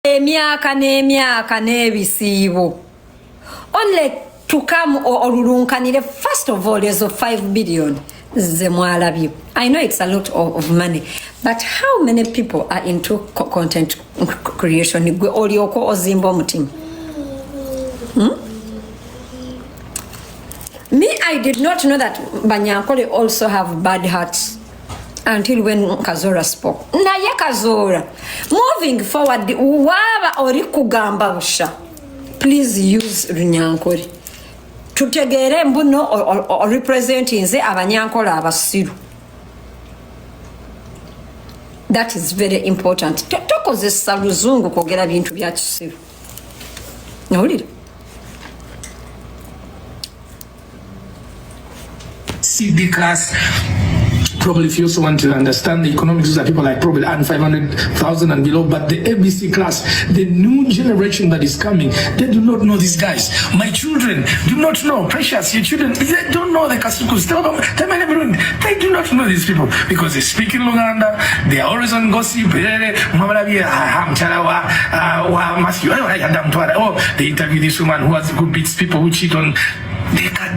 emyaka n'emyaka n'ebisiibo only to come olulunkanire first of all is 5 billion ze mwalabye. I know it's a lot of money, but how many people are into content creation? Gwe olyoko ozimba omutima. Me, I did not know that Banyankole also have bad hearts until when Kazora spoke. Naye Kazora, moving forward, waba ori kugamba usha, please use Runyankole. Tutegere mbuno or representing ze Abanyankole abasiru. That is very important. Tokozesa luzungu kwogera bintu bya kisiru. Nawulira. CD class. Probably if you also want to understand the economics that people like probably earn 500,000 and below, but the ABC class, the new generation that is coming, they do not know these guys. My children do not know. Precious, your children, they don't know the Kasukus. They do not know these people because they speak in Luganda. They are always on gossip. Oh, they interview this woman who beats people, who cheat on.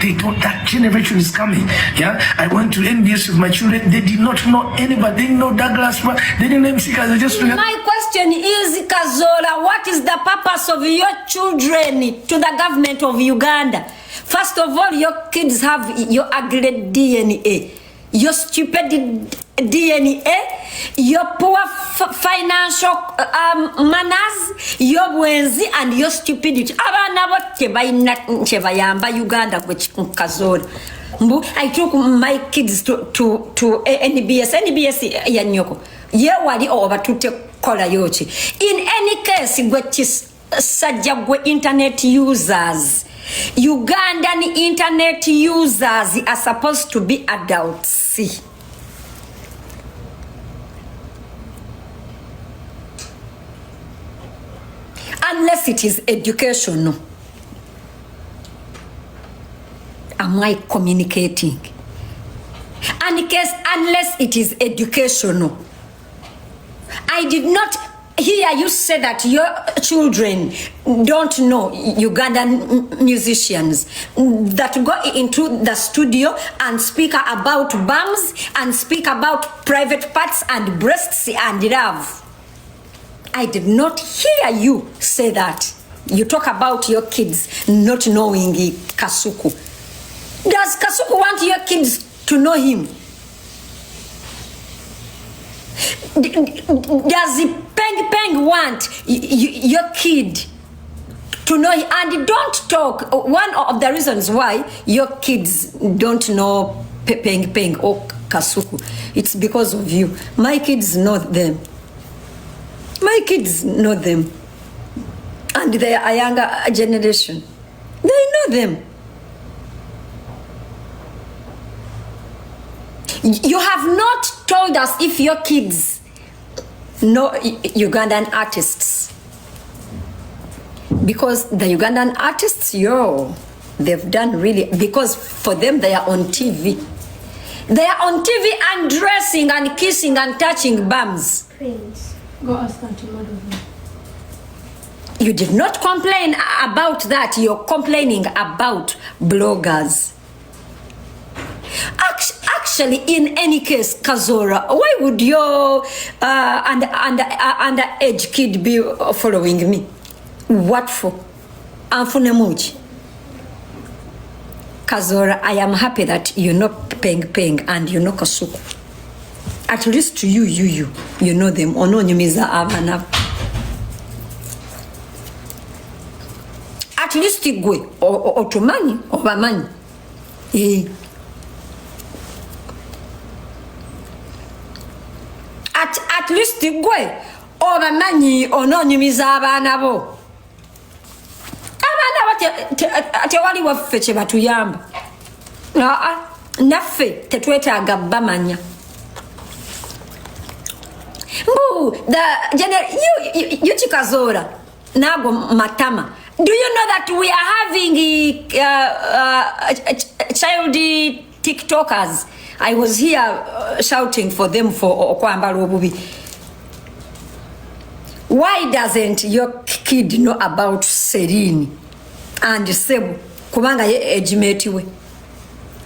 They don't. That generation is coming. Yeah, I went to NBS with my children. They did not know anybody. They didn't know Douglas. They didn't know MC. They just. My question is, Kazora, what is the purpose of your children to the government of Uganda? First of all, your kids have your ugly DNA, your stupid DNA, your poor financial manners, your wenzi and your stupidity. Abana bote bayamba Uganda Kazora. I took my kids to NBS ya nyoko. Ye wali over to kola yochi. In any case, which is sajagwe internet users. Ugandan internet users are supposed to be adults. Unless it is educational. Am I communicating? Unless it is educational. I did not hear you say that your children don't know Ugandan musicians that go into the studio and speak about bums and speak about private parts and breasts and love. I did not hear you say that. You talk about your kids not knowing Kasuku. Does Kasuku want your kids to know him? Does Peng want your kid to know him? And don't talk. One of the reasons why your kids don't know Peng or Kasuku, it's because of you. My kids know them. My kids know them. And they are a younger generation. They know them. You have not told us if your kids know Ugandan artists. Because the Ugandan artists, they've done really, because for them they are on TV. They are on TV and dressing and kissing and touching bums. Please, go ask Auntie Madhu. You did not complain about that. You're complaining about bloggers. Actually, in any case, Kazora, why would your underage kid be following me? What for? Amfunemuji. Kazora, I am happy that you know Peng and you know Kasuku. At least you know them. Ono nyumiza abana. At least igwe otumani obamani. At least igwe obamanyi ononyumiza abana bo. Abana tewali waffe kye batuyamba. Naffe tetwetaaga bamanya. You Kazora, nago matama. Do you know that we are having child TikTokers? I was here shouting for them for Okwamba Robubi. Why doesn't your kid know about Serene and Sebu? Kubanga ye ejimeti we.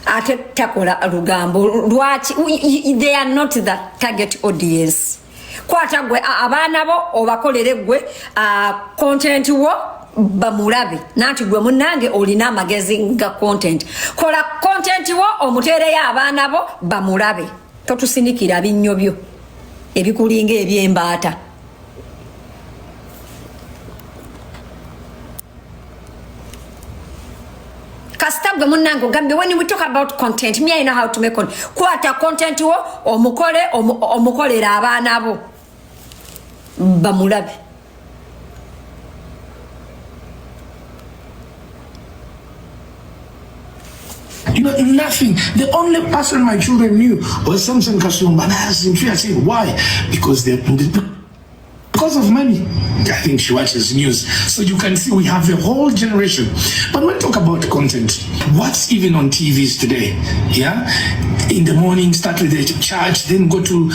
Ate takola rugambo. Lwachi, they are not the target audience. Kwata gwe abana bo obakolere gwe content wo bamulabe. Nati gwe munange olina amagezi nga content. Kola content wo omutere ya abana bo bamulabe. Totusinikira binnyo byo. Ebikulinga ebyembaata. Kastabwe munango gambe, when we talk about content, me I know how to make content. Kwata content wo omukole abana bo bamulabe. You know, nothing. The only person my children knew was Samson Kasumba. And I asked him, I said, why? Because because of money. I think she watches news. So you can see we have a whole generation. But when we talk about content, what's even on TVs today? Yeah? In the morning, start with the church, then go to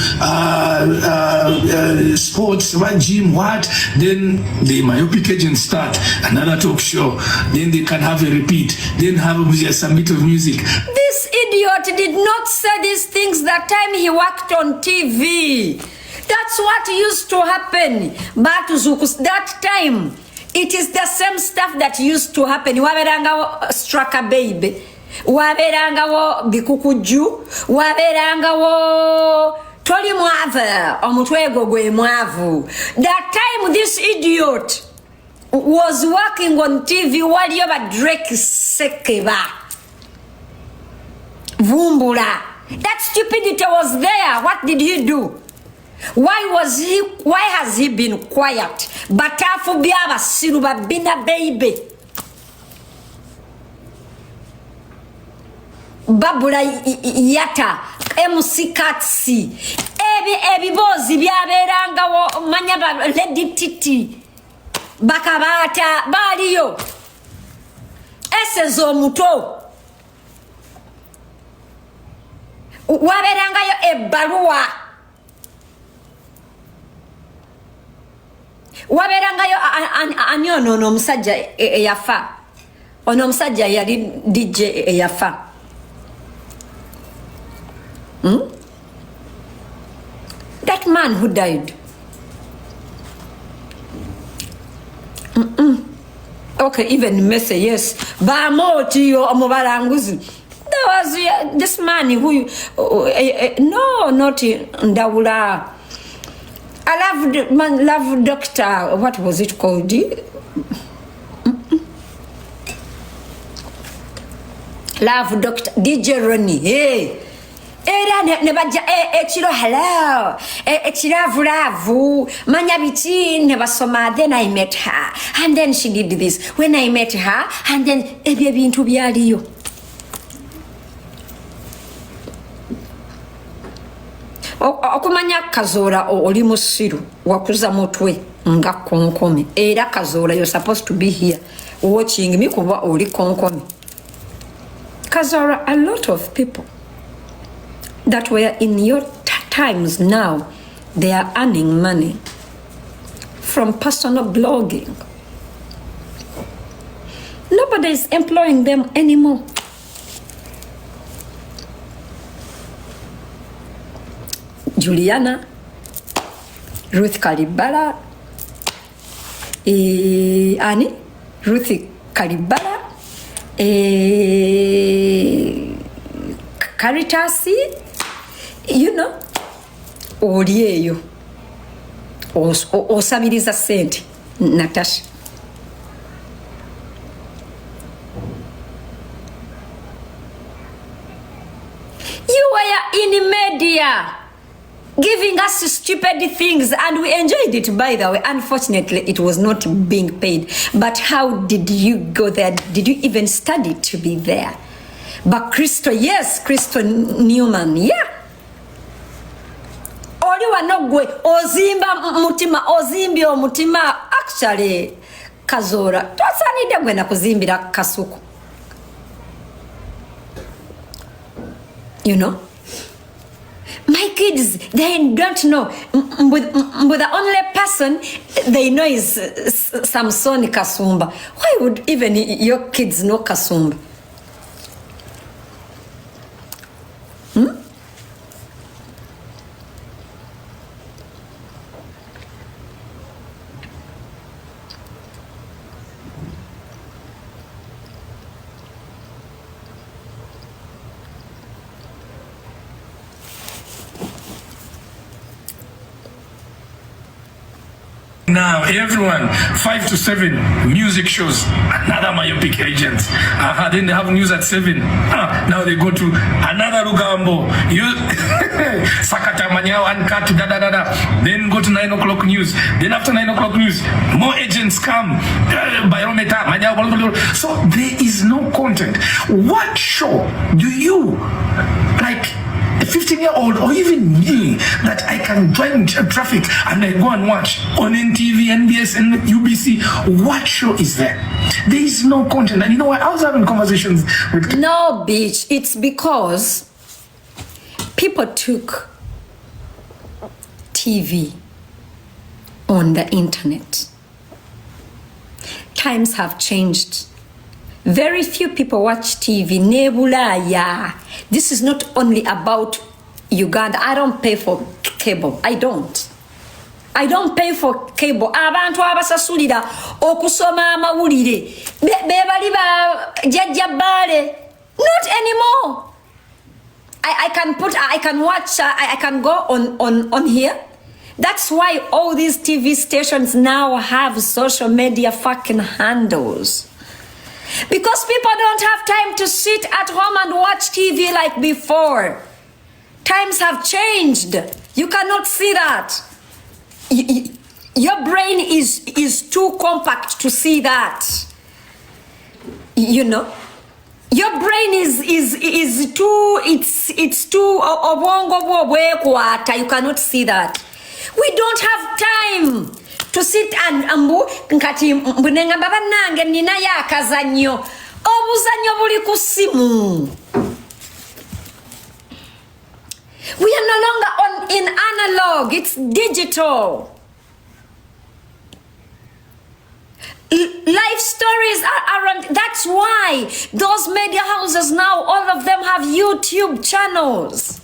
sports, what, gym, what? Then the myopic agents start another talk show. Then they can have a repeat. Then have some bit of music. This idiot did not say these things that time he worked on TV. That's what used to happen. But that time, it is the same stuff that used to happen. Waberanga struck a baby. Waberanga wo bikukuju. Waberanga wo toli mwavu. Omutwego gwe mwavu. That time, this idiot was working on TV while you were Drake Sekeba. Vumbula. That stupidity was there. What did he do? Why has he been quiet? Batafu biaba siruba bina baby. Babula yata MC Katsi. Ebi bozi biaberanga wo manyaba ledi titi. Bakabata baliyo. Esezo muto. Waberanga yo ebalua. Waberangayo anyono no musajja eyafa. Ono musajja yali DJ eyafa. That man who died. Okay, even Messi, yes. Bamoti yo omubalanguzi. There was this man who no, not Ndawula. I love Doctor, what was it called? Love Doctor DJ Ronnie. Hey. Era nebaja chiro hello. Chiravu manya biti nebasoma. Then I met her. And then she did this. When I met her, and then ebye bintu byaliyo. Okumanya Kazora oli musiru wakuza mutwe nga konkome. Era Kazora, you're supposed to be here watching me kuba oli konkome. Kazora, a lot of people that were in your times now, they are earning money from personal blogging. Nobody is employing them anymore. Juliana, Ruth Kalibala, Annie, Ruth Kalibala, Caritas, you know, Olieyo, Osabiriza Sente, Natasha. You were in media, giving us stupid things, and we enjoyed it, by the way. Unfortunately, it was not being paid. But how did you go there? Did you even study to be there? But Christo, yes, Christo Newman, yeah. Oliwa no gwe, Ozimba Mutima, Ozimbi Omutima. Actually, Kazora, twasanide gwe na kuzimbira Kasuku. You know? My kids, they don't know. With the only person they know is Samson Kasumba. Why would even your kids know Kasumba? Now, everyone, 5 to 7 music shows, another myopic agent. Then they have news at 7. Now they go to another Rugambo. Sakata Manyao and Kat, Then go to 9 o'clock news. Then after 9 o'clock news, more agents come. Biometa, Manyao. So there is no content. What show do you like? A 15-year-old or even me that I can join traffic and I go and watch on NTV, NBS, and UBC. What show is there? There is no content. And you know what? I was having conversations with... No, bitch. It's because people took TV on the internet. Times have changed. Very few people watch TV. Nebula, this is not only about Uganda. I don't pay for cable. I don't pay for cable. Abantu abasasulira okusoma amawulire bebali ba jajjabale. Not anymore. I can watch. I can go on here. That's why all these TV stations now have social media fucking handles. Because people don't have time to sit at home and watch TV like before. Times have changed. You cannot see that. Your brain is too compact to see that. You know? Your brain is too, it's too obongo. You cannot see that. We don't have time to sit and nkati mbunenga baba nange nina ya kazanyo obuzanyo buli ku simu. We are no longer in analog, it's digital. Life stories are around. That's why those media houses now, all of them have YouTube channels.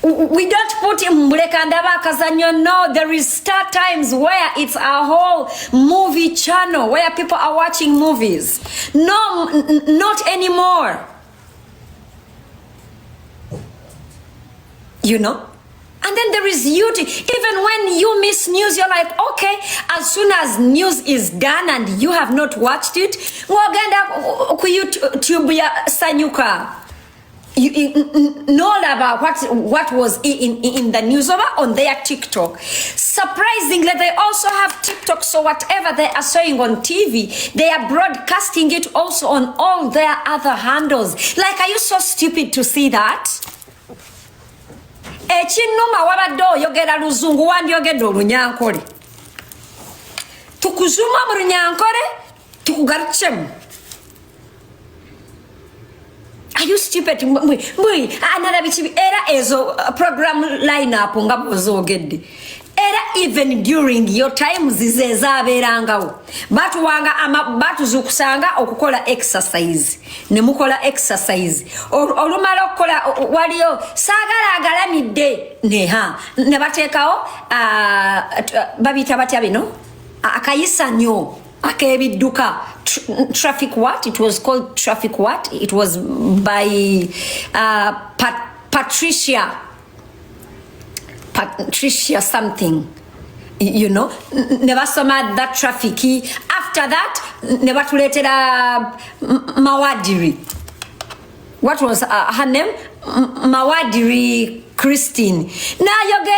We don't put in Mbulekandaba Kazanyo. No, there is Star Times where it's a whole movie channel where people are watching movies. No, not anymore. You know? And then there is YouTube. Even when you miss news, you're like, okay, as soon as news is done and you have not watched it, wagenda ku YouTube ya Sanyuka. You know about what was in the news over on their TikTok. Surprisingly, they also have TikTok, so whatever they are showing on TV, they are broadcasting it also on all their other handles. Like, are you so stupid to see that? Echinuma wabado yogera luzungu wandi yogera olunyankole. Tukuzuma mu lunyankole, tukugaruchemu. Are you stupid? Another era ezo program lineup nga bozogedde. Era even during your time zizeza aberangawo. Batu wanga batuzukusanga okukola exercise. Ne mukola exercise. Olumala okukola waliyo sagala agalamidde neha. Ne bateekawo babita batya bino? Akayisa nnyo. Akebidduka. Traffic what? It was called Traffic what? It was by Patricia something. You know? Never saw that traffic. After that, never related Mawadiri. What was her name? Mawadiri Christine. Now you get